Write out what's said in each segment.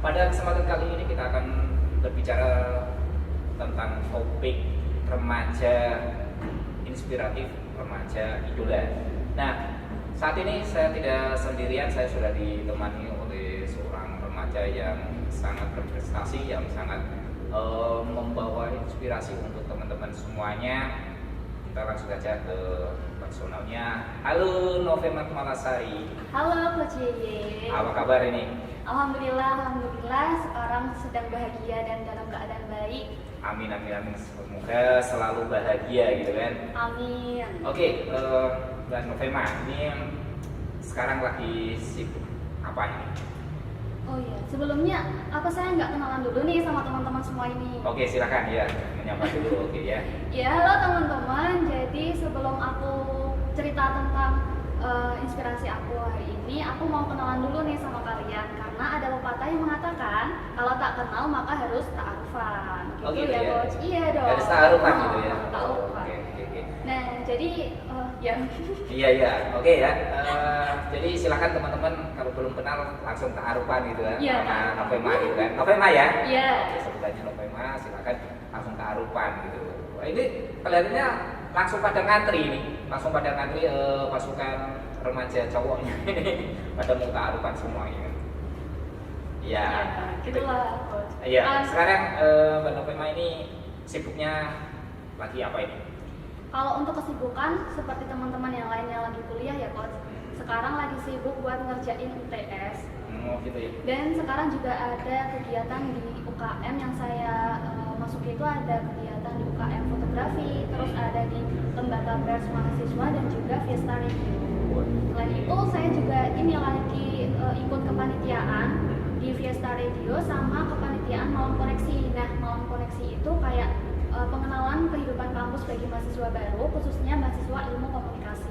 Pada kesempatan kali ini kita akan berbicara tentang topik remaja inspiratif, remaja idola. Nah, saat ini saya tidak sendirian, saya sudah ditemani oleh seorang remaja yang sangat berprestasi, yang sangat membawa inspirasi untuk teman-teman semuanya. Kita langsung saja ke personalnya. Halo November Malasari. Halo Coach Yeye. Apa kabar ini? Alhamdulillah, sekarang sedang bahagia dan dalam keadaan baik. Amin. Semoga selalu bahagia gitu kan. Amin. Oke, Mbak Novema, ini sekarang lagi sibuk apa ini? Oh iya, sebelumnya saya nggak kenalan dulu nih sama teman-teman semua ini. Oke, silakan ya, menyapa dulu. Oke ya. Ya, halo teman-teman. Jadi sebelum aku cerita tentang inspirasi aku hari ini, aku mau kenalan dulu nih sama kalian karena ada pepatah yang mengatakan kalau tak kenal maka harus ta'arufan. Oh, gitu ya, ya? Coach. Iya dong. Harus ta'arufan gitu ya. Ta'arufan. Oke. Nah, jadi ya. Iya. Oke ya. Jadi silakan teman-teman kalau belum kenal langsung ta'arufan gitu ya. Iya. Sama Novema gitu kan. Novema ya? Iya. Oke, sebutannya Novema, silakan langsung ta'arufan gitu. Wah, ini kelihatannya langsung pada ngantri nih. Pasukan remaja cowoknya ini pada mau ta'arufan semuanya. Iya. Gitulah, Coach. Iya, sekarang Mbak Novema ini sibuknya lagi apa ini? Kalau untuk kesibukan seperti teman-teman yang lainnya lagi kuliah ya, Coach. Sekarang lagi sibuk buat ngerjain UTS. Oh gitu ya. Dan sekarang juga ada kegiatan di UKM yang saya masuki, itu ada kegiatan di UKM fotografi, terus ada di lembaga pers mahasiswa dan juga Fiesta Radio. Selain itu saya juga ini lagi ikut kepanitiaan di Fiesta Radio sama kepanitiaan Malam Koneksi. Nah, Malam Koneksi itu kayak pengenalan kehidupan kampus bagi mahasiswa baru, khususnya mahasiswa ilmu komunikasi.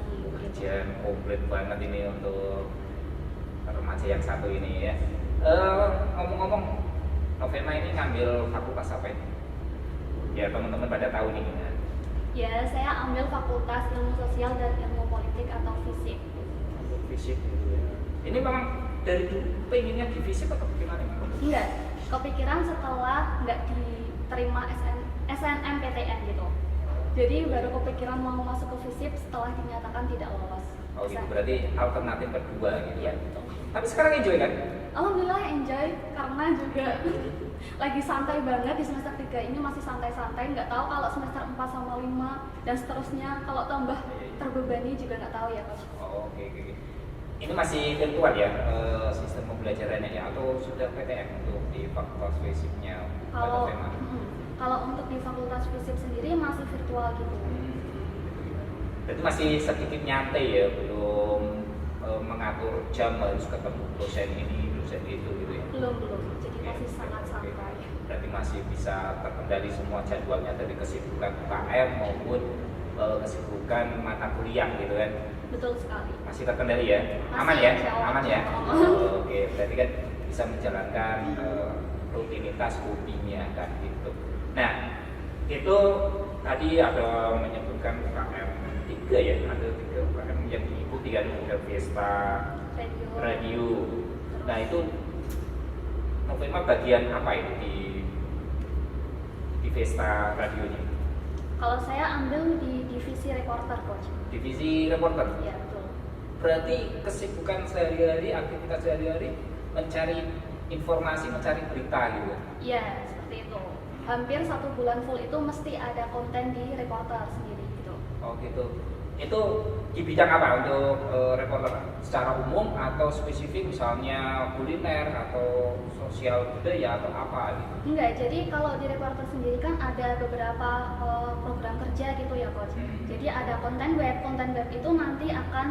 Kajian komplit banget ini untuk remaja yang satu ini ya. Ngomong-ngomong, Novema ini ngambil fakultas apa ini? Ya teman-teman pada tahu nih. Ya, saya ambil Fakultas Ilmu Sosial dan Ilmu Politik atau FISIP. Fisik gitu ya. Ini memang dari dulu pengennya di fisik atau gimana? Enggak, kepikiran setelah nggak diterima SNMPTN gitu. Jadi baru kepikiran mau masuk ke FISIP setelah dinyatakan tidak lolos. Oh gitu, berarti alternatif kedua gitu Iya, ya. betul. Tapi sekarang enjoy kan? Alhamdulillah enjoy karena juga lagi santai banget di semester 3 ini, masih santai-santai, nggak tahu kalau semester 4 sama 5 dan seterusnya kalau tambah terbebani juga nggak tahu ya, Coach. Oh, oke. Ini masih virtual ya sistem pembelajarannya ya atau sudah PTM untuk di fakultas fisiknya? Kalau untuk di fakultas fisip sendiri masih virtual gitu. Jadi masih sedikit nyantai ya, belum mengatur jam harus ketemu dosen ini, dosen itu gitu ya? Belum, jadi masih sangat santai. Berarti masih bisa terkendali semua jadwalnya dari kesibukan UKM maupun kesibukan mata kuliah gitu kan? Betul sekali. Masih terkendali ya? Aman Masih, ya? jawab. Aman ya? Oke, berarti kan bisa menjalankan rutinitas hobinya kan gitu. Nah, itu tadi ada menyebutkan UKM 3 ya, ada 3 UKM yang diikuti kan, ada Fiesta Radio. Nah itu Novema bagian apa itu di Fiesta radionya? Kalau saya ambil di divisi reporter, Coach. Divisi reporter? Iya, betul. Berarti kesibukan sehari-hari, aktivitas sehari-hari mencari informasi, mencari berita gitu? Iya, seperti itu. Hampir 1 bulan full itu mesti ada konten di reporter sendiri gitu. Oh gitu. Itu di bidang apa untuk reporter? Secara umum atau spesifik misalnya kuliner atau sosial budaya atau apa gitu? Enggak, jadi kalau di reporter sendiri kan ada beberapa program kerja gitu ya, Coach. Jadi ada konten web itu nanti akan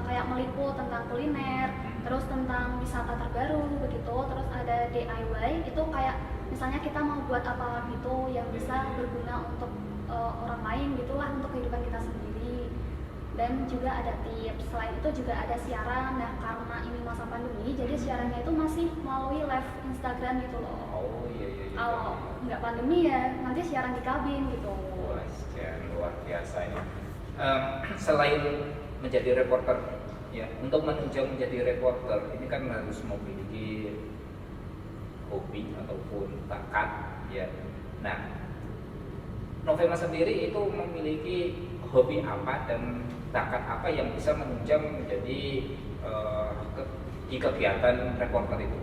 kayak meliput tentang kuliner, terus tentang wisata terbaru begitu, terus ada DIY itu kayak misalnya kita mau buat apa gitu yang bisa berguna untuk orang lain gitulah, untuk kehidupan kita sendiri. Dan juga ada tips. Selain itu juga ada siaran. Nah, karena ini masa pandemi, jadi siarannya itu masih melalui live Instagram gitu loh. Oh iya. Kalau nggak pandemi ya nanti siaran di kabin gitu. Wah, luar biasa ini. Selain menjadi reporter, ya untuk menunjang menjadi reporter ini kan harus memiliki hobi ataupun bakat ya. Nah, Novema sendiri itu memiliki hobi apa dan bakat apa yang bisa menunjang menjadi di kegiatan reporter itu?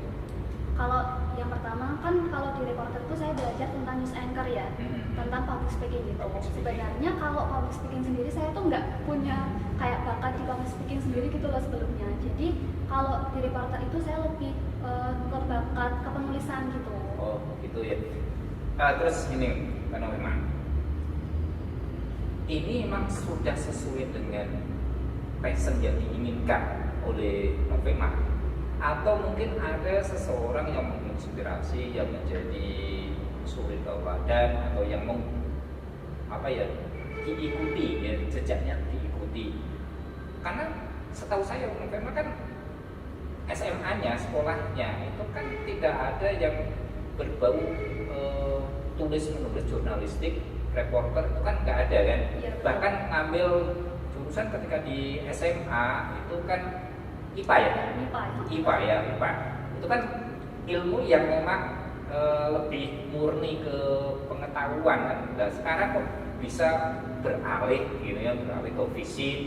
Kalau yang pertama kan kalau di reporter itu saya belajar tentang news anchor ya, tentang public speaking gitu. Sebenarnya kalau public speaking sendiri saya tuh nggak punya kayak bakat di public speaking sendiri gitu loh sebelumnya. Jadi kalau di reporter itu saya lebih ke bakat kepenulisan gitu. Oh gitu ya. Terus ini Mbak Novema, ini memang sudah sesuai dengan passion yang diinginkan oleh Novema, atau mungkin ada seseorang yang menginspirasi yang menjadi suri tauladan atau yang diikuti ya, jejaknya diikuti. Karena setahu saya Novema kan SMA-nya, sekolahnya itu kan tidak ada yang berbau tulis menulis jurnalistik, reporter itu kan nggak ada kan. Ya, bahkan ngambil jurusan ketika di SMA itu kan IPA ya? IPA. Itu kan ilmu yang memang lebih murni ke pengetahuan kan. Nah, sekarang kok bisa beralih gitu ya, beralih ke fisik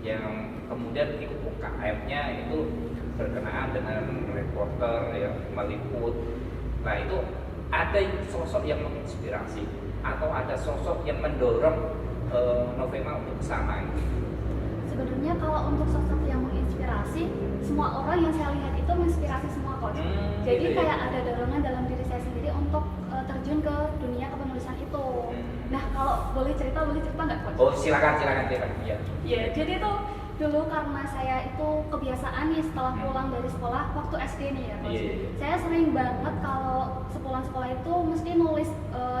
yang kemudian ikut UKM-nya itu berkenaan dengan reporter yang meliput. Nah, itu ada sosok yang menginspirasi atau ada sosok yang mendorong Novema untuk kesana gitu. Sebenarnya kalau untuk sosok yang menginspirasi, semua orang yang saya lihat itu menginspirasi semua coach. Jadi gitu ya? kayak ada dorongan dalam diri saya sendiri untuk terjun ke dunia kepenulisan itu. Nah, kalau boleh cerita nggak coach? Oh silakan. Iya. Ya, jadi itu dulu karena saya itu kebiasaan nih setelah pulang dari sekolah waktu SD nih ya coach. Iya. Saya sering banget kalau sepulang sekolah itu mesti nulis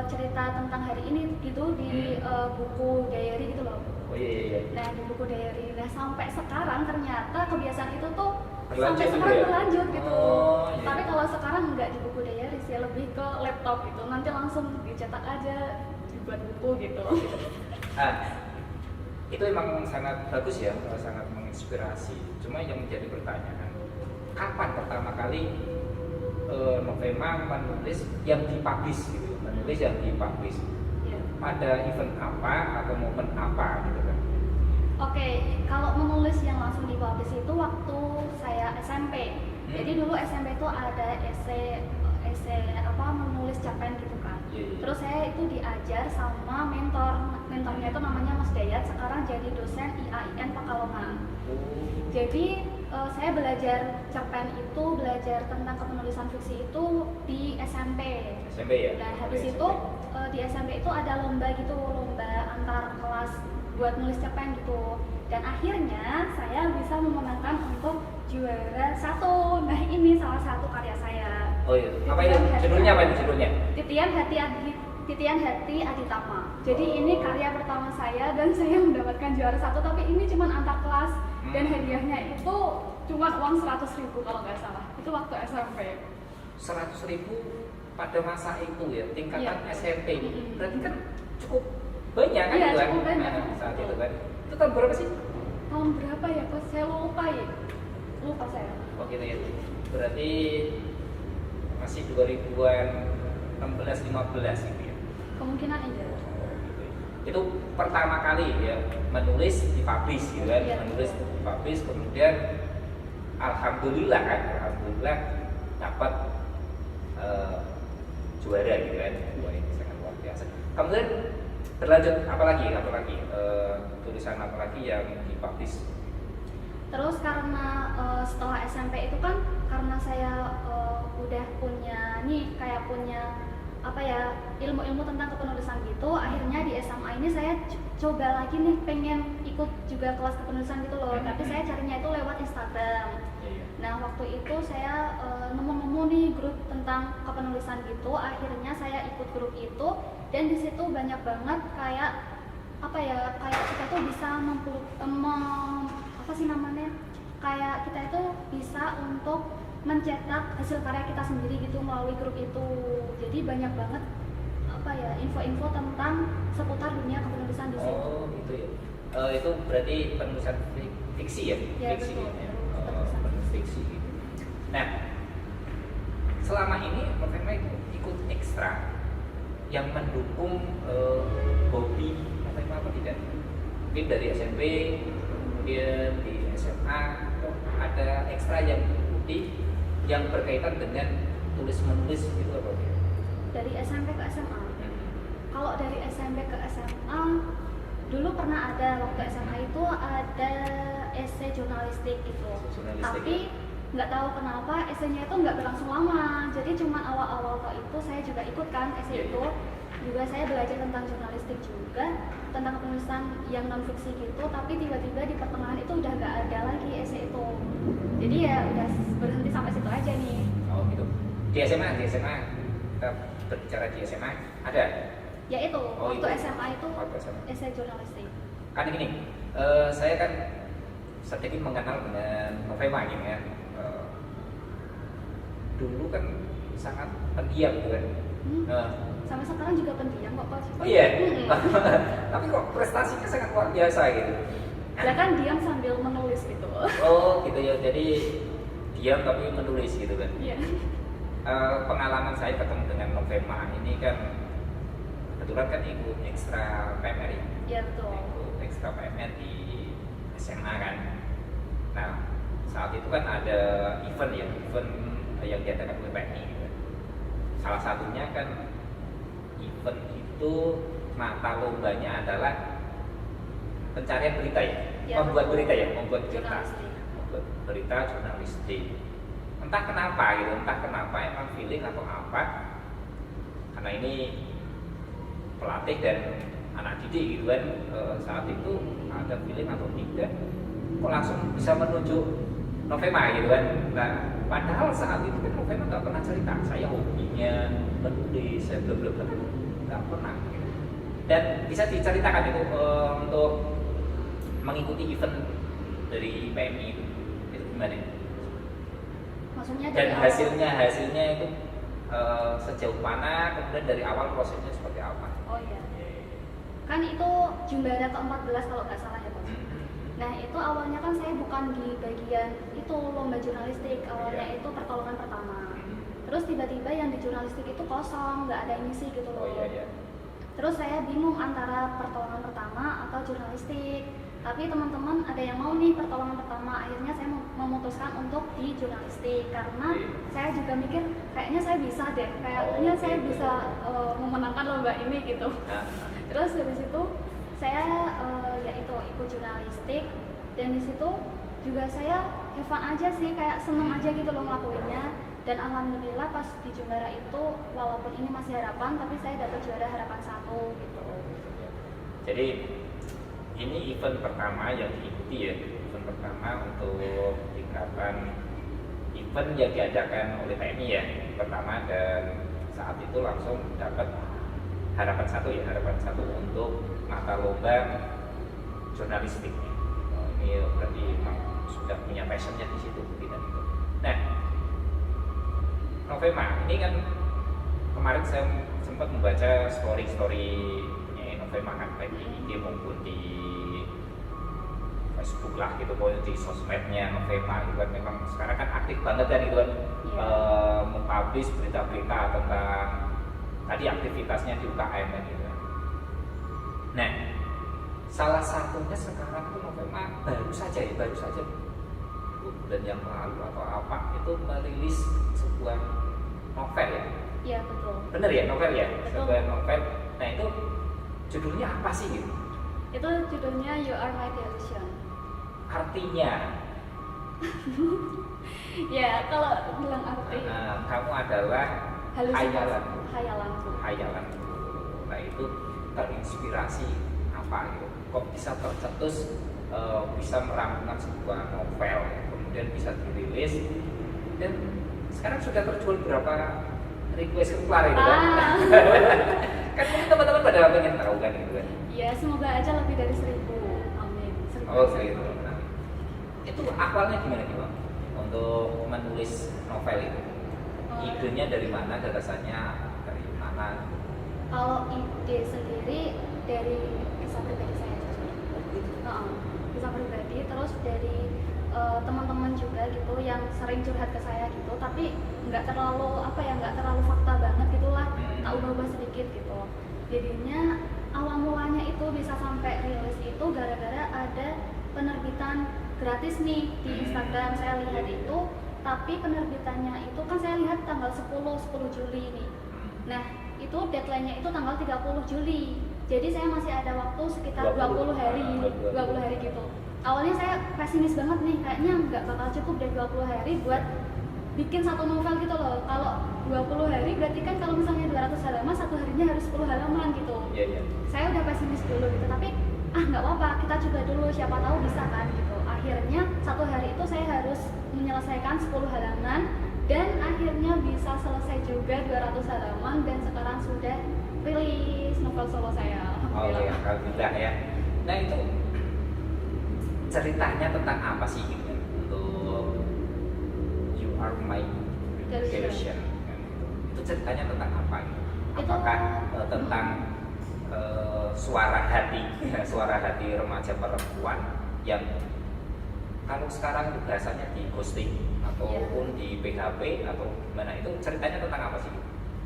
cerita tentang hari ini gitu di buku diary gitu loh. Oh iya. Nah, di buku diary. Nah, sampai sekarang ternyata kebiasaan itu tuh Berlanjut sampai gitu sekarang ya? berlanjut gitu. Oh, iya. Tapi kalau sekarang nggak di buku diary sih, lebih ke laptop gitu. Nanti langsung dicetak aja, dibuat buku gitu. Itu emang sangat bagus ya, sangat menginspirasi. Cuma yang menjadi pertanyaan, kapan pertama kali Novema menulis yang dipublish gitu, menulis yang dipublish? Iya. Pada event apa atau momen apa gitu kan? Oke, kalau menulis yang langsung dipublish itu waktu saya SMP. Jadi dulu SMP itu ada esai menulis cerpen gitu kan. Terus saya itu diajar sama mentornya itu namanya Mas Dayat, sekarang jadi dosen IAIN Pekalongan. Jadi saya belajar cerpen itu, belajar tentang kepenulisan fiksi itu di SMP. SMP ya? Dan habis itu di SMP itu ada lomba gitu, lomba antar kelas buat nulis cerpen gitu. Dan akhirnya saya bisa memenangkan untuk juara 1. Nah, ini salah satu karya saya. Oh iya. Apa itu? Judulnya apa itu judulnya? Titian Hati Aditama. Jadi ini karya pertama saya dan saya mendapatkan juara 1, tapi ini cuma antar kelas dan hadiahnya itu cuma uang 100.000 kalau nggak salah. Itu waktu SMP. 100.000 pada masa itu ya, tingkatan Iya. SMP. Berarti kan cukup banyak kan? Iya, itu kan? cukup banyak. Saat itu kan. Itu tahun berapa sih? Tahun berapa ya, Coach? Saya lupa ya. Lupa saya. Oh gitu ya. Berarti masih 2000-an 16-15 gitu ya. Kemungkinan iya. Gitu. Itu pertama kali ya menulis dipublish gitu kan. Iya. Menulis dipublish, kemudian alhamdulillah dapat juara gitu kan. Wah, ini sangat luar biasa. Kemudian berlanjut apa lagi tulisan apa lagi yang dipublish? Terus karena setelah SMP itu kan karena saya udah punya ilmu-ilmu tentang kepenulisan gitu, akhirnya di SMA ini saya coba lagi nih pengen ikut juga kelas kepenulisan gitu loh, tapi saya carinya itu lewat Instagram. Nah, waktu itu saya nemu nih grup tentang kepenulisan gitu, akhirnya saya ikut grup itu dan di situ banyak banget kayak kita tuh bisa kayak kita itu bisa untuk mencetak hasil karya kita sendiri gitu melalui grup itu. Jadi banyak banget info-info tentang seputar dunia kepenulisan di situ. Oh gitu ya. Itu berarti penulisan fiksi ya? Ya, Fiksi betul. ya. Penulis fiksi gitu. Nah, selama ini Novema itu ikut ekstra yang mendukung hobi Novema apa tidak? Mungkin dari SMP, kemudian di SMA ada ekstra yang diikuti yang berkaitan dengan tulis menulis gitu apa? Dari SMP ke SMA. Kalau dari SMP ke SMA dulu pernah ada, waktu SMA itu ada esai jurnalistik itu. Tapi nggak tahu kenapa esainya itu nggak berlangsung lama, jadi cuma awal-awal itu saya juga ikut kan esai itu. Juga saya belajar tentang jurnalistik juga, tentang penulisan yang non fiksi gitu, tapi tiba-tiba di pertengahan itu udah nggak ada lagi esai itu, jadi ya udah berhenti sampai situ aja nih. Oh gitu. Di SMA kita berbicara di SMA ada? Ya itu, waktu itu. SMA itu Waktu SMA. esai jurnalistik. Kan gini, saya kan sedikit mengenal dengan Novema gitu ya. Dulu kan sangat pendiam gitu kan. Sampai sekarang juga pendiam kok Coach. Oh iya. Tapi kok prestasinya sangat luar biasa gitu. Ya kan diam sambil menulis gitu. Oh gitu ya. Jadi diam tapi menulis gitu kan. Iya. Pengalaman saya ketemu dengan Novema ini kan kebetulan kan ikut ekstra PMR ya. Iya betul. Ikut ekstra PMR di SMA kan. Nah saat itu kan ada event yang diadakan oleh PMI gitu. Salah satunya kan event itu mata lombanya adalah pencarian berita ya, membuat betul. berita ya, membuat berita, Jurnalistik. membuat berita jurnalistik. Entah kenapa gitu, entah kenapa emang feeling atau apa, karena ini pelatih dan anak didik gitu kan, saat itu ada feeling atau tidak, kok langsung bisa menunjuk Novema gitu kan. Nah, padahal saat itu kan Novema nggak pernah cerita saya hobinya menulis, saya belum nggak pernah gitu. Dan bisa diceritakan itu untuk mengikuti event dari PMI itu gimana? Maksudnya Dan dari hasilnya itu sejauh mana, kemudian dari awal prosesnya seperti apa? Oh iya. Kan itu jumbara ke-14 kalau nggak salah ya Coach. Nah itu awalnya kan saya bukan di bagian itu lomba jurnalistik, awalnya itu pertolongan pertama. Terus tiba-tiba yang di jurnalistik itu kosong, nggak ada yang ngisi gitu loh. Terus saya bingung antara pertolongan pertama atau jurnalistik. Tapi teman-teman ada yang mau nih pertolongan pertama, akhirnya saya memutuskan untuk di jurnalistik karena saya juga mikir kayaknya saya bisa deh, kayaknya saya bisa memenangkan lomba ini gitu. Terus dari situ saya ya itu ikut jurnalistik dan di situ juga saya have fun aja sih, kayak seneng aja gitu loh ngelakuinnya. Dan alhamdulillah pas di juara itu walaupun ini masih harapan tapi saya dapat juara harapan 1 gitu. Jadi ini event pertama yang diikuti ya, event pertama untuk tingkatan event yang diadakan oleh PMI ya pertama, dan saat itu langsung dapat harapan 1 ya, harapan 1 untuk mata lomba jurnalistik. Ini berarti memang sudah punya passionnya di situ bidang itu. Nah, Novema ini kan kemarin saya sempat membaca story-storynya Novema kan, baik di IG maupun di Facebook lah gitu, pokoknya di sosmednya Novema gitu kan, memang sekarang kan aktif banget kan gitu kan, mempublish berita-berita tentang tadi aktivitasnya di UKM kan gitu kan. Nah, salah satunya sekarang itu Novema baru saja bulan yang lalu atau apa itu merilis sebuah novel ya? Iya betul. Bener ya, novel ya? Betul. Sebuah novel. Nah itu judulnya apa sih gitu? Itu judulnya You Are My Delusion. Artinya? Ya kalau bilang arti kamu adalah hayalanku. Hayalanku. Nah itu terinspirasi apa gitu? Kok bisa tercetus bisa merampungkan sebuah novel, kemudian bisa dirilis, dan sekarang sudah terjual berapa request keluar itu kan? Kan mungkin teman-teman pada pengen tahu kan gitu kan? Ya semoga aja lebih dari 1000. Amin. 1000. Oh gitu. Nah, itu awalnya gimana nih Bang? Untuk menulis novel itu? Idenya dari mana? Gagasannya dari mana? Kalau ide sendiri dari kisah pribadi saya. Kisah pribadi, terus dari teman-teman juga gitu yang sering curhat ke saya gitu, tapi nggak terlalu nggak terlalu fakta banget gitulah, tak ubah-ubah sedikit gitu. Jadinya awal mulanya itu bisa sampai rilis itu gara-gara ada penerbitan gratis nih di Instagram, saya lihat itu, tapi penerbitannya itu kan saya lihat tanggal 10 Juli ini. Nah, itu deadline-nya itu tanggal 30 Juli. Jadi saya masih ada waktu sekitar 20 hari gitu. Awalnya saya pesimis banget nih, kayaknya nggak bakal cukup deh 20 hari buat bikin satu novel gitu loh. Kalau 20 hari berarti kan kalau misalnya 200 halaman, satu harinya harus 10 halaman gitu. Saya udah pesimis dulu gitu, tapi nggak apa-apa, kita coba dulu, siapa tahu bisa kan gitu. Akhirnya satu hari itu saya harus menyelesaikan 10 halaman dan akhirnya bisa selesai juga 200 halaman dan sekarang sudah rilis novel solo saya. Alhamdulillah ya. Nah itu ceritanya tentang apa sih gitu untuk You Are My Delusion? Itu ceritanya tentang apa? Apakah tentang suara hati remaja perempuan yang kalau sekarang itu bahasanya di ghosting ataupun di PHP atau gimana, itu ceritanya tentang apa sih?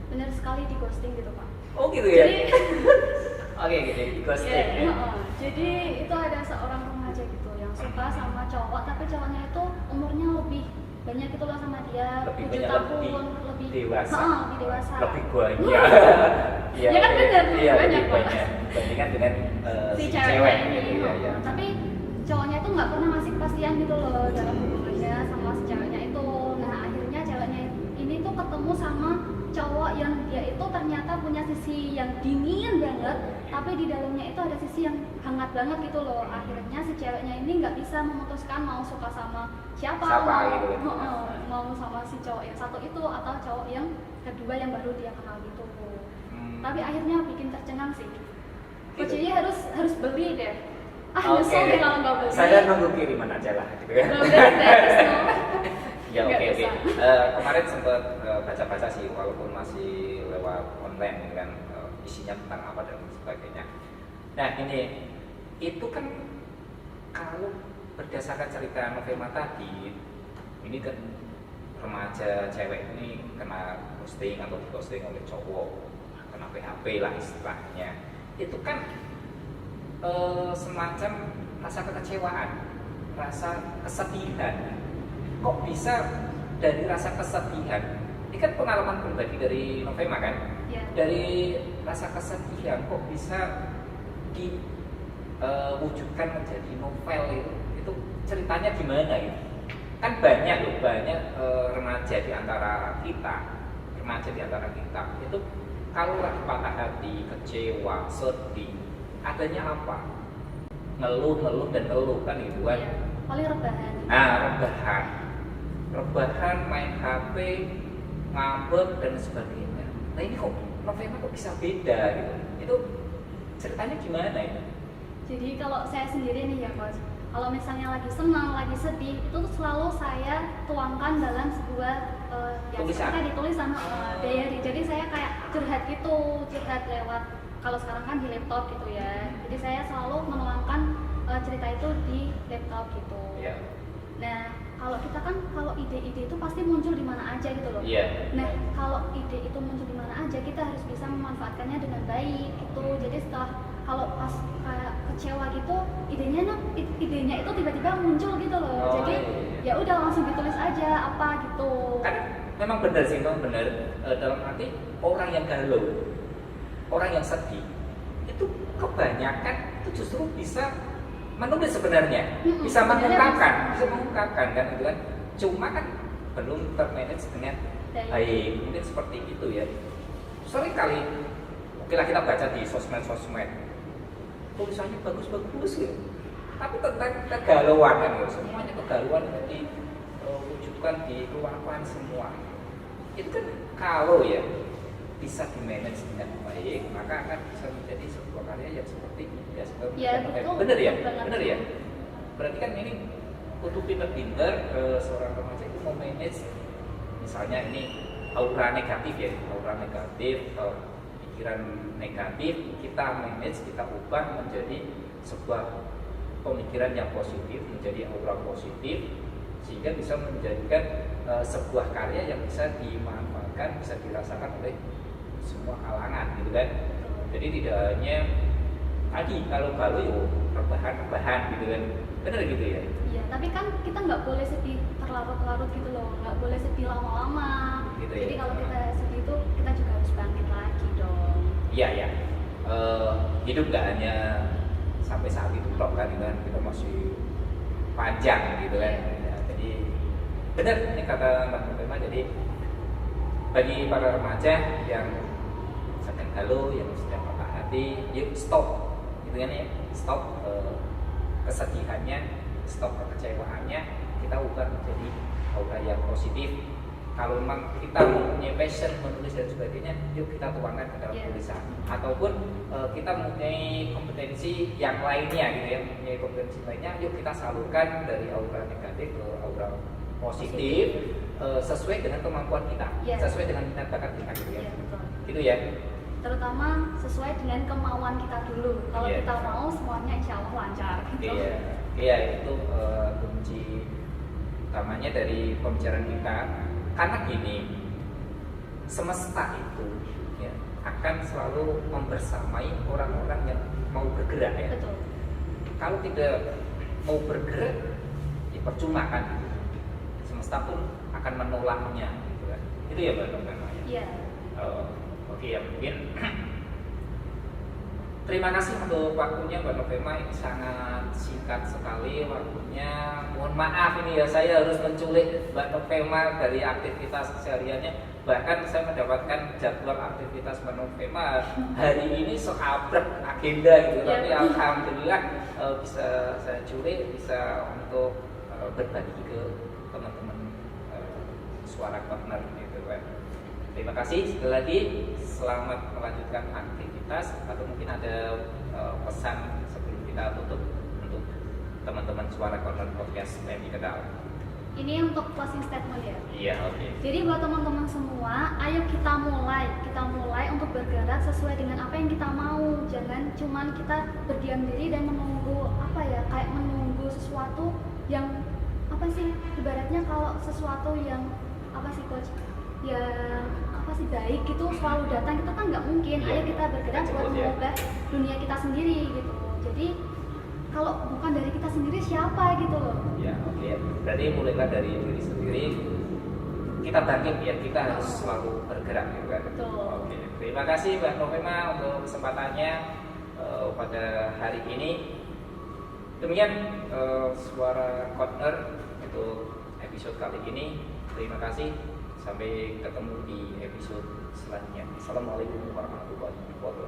Benar sekali, di ghosting gitu Pak. Oh gitu ya? Oke gitu, di ghosting Jadi itu ada seorang remaja gitu yang suka sama cowok, tapi cowoknya itu umurnya lebih banyak gitu loh sama dia, 7 tahun lebih dewasa. Lebih dewasa. Lebih banyak. Ya kan benar, banyak dibandingkan dengan si cewek cewek gitu ini. ya. Tapi cowoknya itu nggak pernah ngasih kepastian gitu loh dalam hubungannya sama si ceweknya itu. Nah akhirnya ceweknya ini tuh ketemu sama cowok yang dia itu ternyata punya sisi yang dingin banget, tapi di dalamnya itu ada sisi yang hangat banget gitu loh. Akhirnya si ceweknya ini nggak bisa memutuskan mau suka sama siapa gitu. mau sama si cowok yang satu itu atau cowok yang kedua yang baru dia kenal gitu. Tapi akhirnya bikin tercengang sih. Jadi harus beli deh. Nyesel deh kalau nggak beli. Saya nunggu kiriman aja lah gitu ya. Ya oke. Kemarin sempat baca-baca sih, walaupun masih lewat online kan, isinya tentang apa dan sebagainya. Nah ini itu kan kalau berdasarkan cerita Novema tadi, ini kan remaja cewek ini kena ghosting atau di ghosting oleh cowok, kena PHP lah istilahnya. Itu kan semacam rasa kekecewaan, rasa kesedihan. Kok bisa dari rasa kesedihan, ini kan pengalaman pribadi dari Novema kan, dari rasa kesedihan kok bisa diwujudkan menjadi novel itu ceritanya gimana gitu? Kan banyak remaja di antara kita itu kalau lagi patah hati, kecewa, sedih, adanya apa? Ngeluh dan ngeluh kan gitu kan? Paling rebahan. Rebahan, main HP, ngambek dan sebagainya. Nah ini kok Novema kok bisa beda gitu? Itu ceritanya gimana itu? Jadi kalau saya sendiri nih ya Coach, kalau misalnya lagi senang, lagi sedih, itu selalu saya tuangkan dalam sebuah tulisan diary. Jadi saya kayak curhat lewat, kalau sekarang kan di laptop gitu ya. Jadi saya selalu menuangkan cerita itu di laptop gitu. Nah kalau kita kan kalau ide-ide itu pasti muncul di mana aja gitu loh. Nah kalau ide itu muncul di mana aja, kita harus bisa memanfaatkannya dengan baik gitu. Jadi setelah kalau pas kayak kecewa gitu, idenya itu tiba-tiba muncul gitu loh. Jadi ya udah langsung ditulis aja apa gitu. Kan memang benar sih, dalam arti orang yang galau, orang yang sedih itu kebanyakan itu justru bisa menulis sebenarnya, bisa mengungkapkan kan itu kan. Cuma kan belum termanage dengan baik, mungkin seperti itu ya. Sering kali okelah kita baca di sosmed tulisannya bagus ya, tapi tentang kegalauan kan ya, semuanya kegalauan itu diwujudkan, dikeluarkan semua. Itu kan kalau ya bisa di-manage dengan baik, maka akan bisa menjadi sebuah karya yang seperti ini ya, benar ya. Berarti kan ini untuk pinter-pinter seorang remaja itu mau manage, misalnya ini aura negatif, pikiran negatif, kita manage, kita ubah menjadi sebuah pemikiran yang positif, menjadi aura positif, sehingga bisa menjadikan sebuah karya yang bisa dimanfaatkan, bisa dirasakan oleh semua kalangan gitu kan. Jadi tidak hanya tadi kalau galau yo rebahan gitu kan, bener gitu ya. Iya, tapi kan kita nggak boleh sedih terlarut-larut gitu loh, nggak boleh sedih lama-lama. Gitu Jadi ya. kalau kita sedih itu kita juga harus bangkit lagi dong. Iya ya. Hidup nggak hanya sampai saat itu tok kan, kita masih panjang gitu kan. Ya, jadi benar ini kata Mbak Nopema. Jadi bagi para remaja yang sedang galau, yang sedang patah hati, yuk stop, gitu kan ya, stop kesedihannya, stop kekecewaannya, kita ubah menjadi aura yang positif. Kalau memang kita mempunyai passion menulis dan sebagainya, yuk kita tuangkan ke dalam tulisan. Ataupun kita mempunyai kompetensi yang lainnya gitu ya, mempunyai kompetensi lainnya, yuk kita salurkan dari aura negatif ke aura positif, sesuai dengan kemampuan kita, sesuai dengan minat bakat kita gitu ya. Gitu ya. Terutama sesuai dengan kemauan kita dulu. Kalau kita mau, semuanya insya Allah lancar. Gitu. Iya itu kunci utamanya dari pembicaraan kita. Karena gini, semesta itu ya, akan selalu membersamai orang-orang yang mau bergerak ya. Betul. Kalau tidak mau bergerak, ya percuma kan. Semesta pun akan menolaknya gitu kan. Itu ya Mbak Nopema ya. Iya. Oke ya, mungkin terima kasih untuk waktunya Mbak Nopema, ini sangat singkat sekali waktunya. Mohon maaf ini ya, saya harus menculik Mbak Nopema dari aktivitas sehariannya. Bahkan saya mendapatkan jadwal aktivitas Mbak Nopema hari ini seabrek agenda gitu. Tapi alhamdulillah bisa saya culik, bisa untuk berbagi ke teman-teman Suara Corner gitu kan. Terima kasih sekali lagi, selamat melanjutkan aktivitas. Atau mungkin ada pesan sebelum kita tutup untuk teman-teman Suara Corner Podcast PMI Kendal. Ini untuk closing statement ya. Iya, oke. Jadi buat teman-teman semua, ayo kita mulai untuk bergerak sesuai dengan apa yang kita mau. Jangan cuman kita berdiam diri dan menunggu kayak menunggu sesuatu yang ibaratnya kalau sesuatu yang coach? Yang baik itu selalu datang, itu kan nggak mungkin. Ayo kita bergerak buat mengubah dunia kita sendiri gitu. Jadi kalau bukan dari kita sendiri siapa gitu loh. Ya, oke. Berarti mulailah dari diri sendiri. Kita bangkit ya, kita harus selalu bergerak gitu kan. Betul. Oke. Terima kasih Mbak Nopema untuk kesempatannya pada hari ini. Demikian Suara Corner untuk episode kali ini. Terima kasih. Sampai ketemu di episode selanjutnya. Assalamualaikum warahmatullahi wabarakatuh.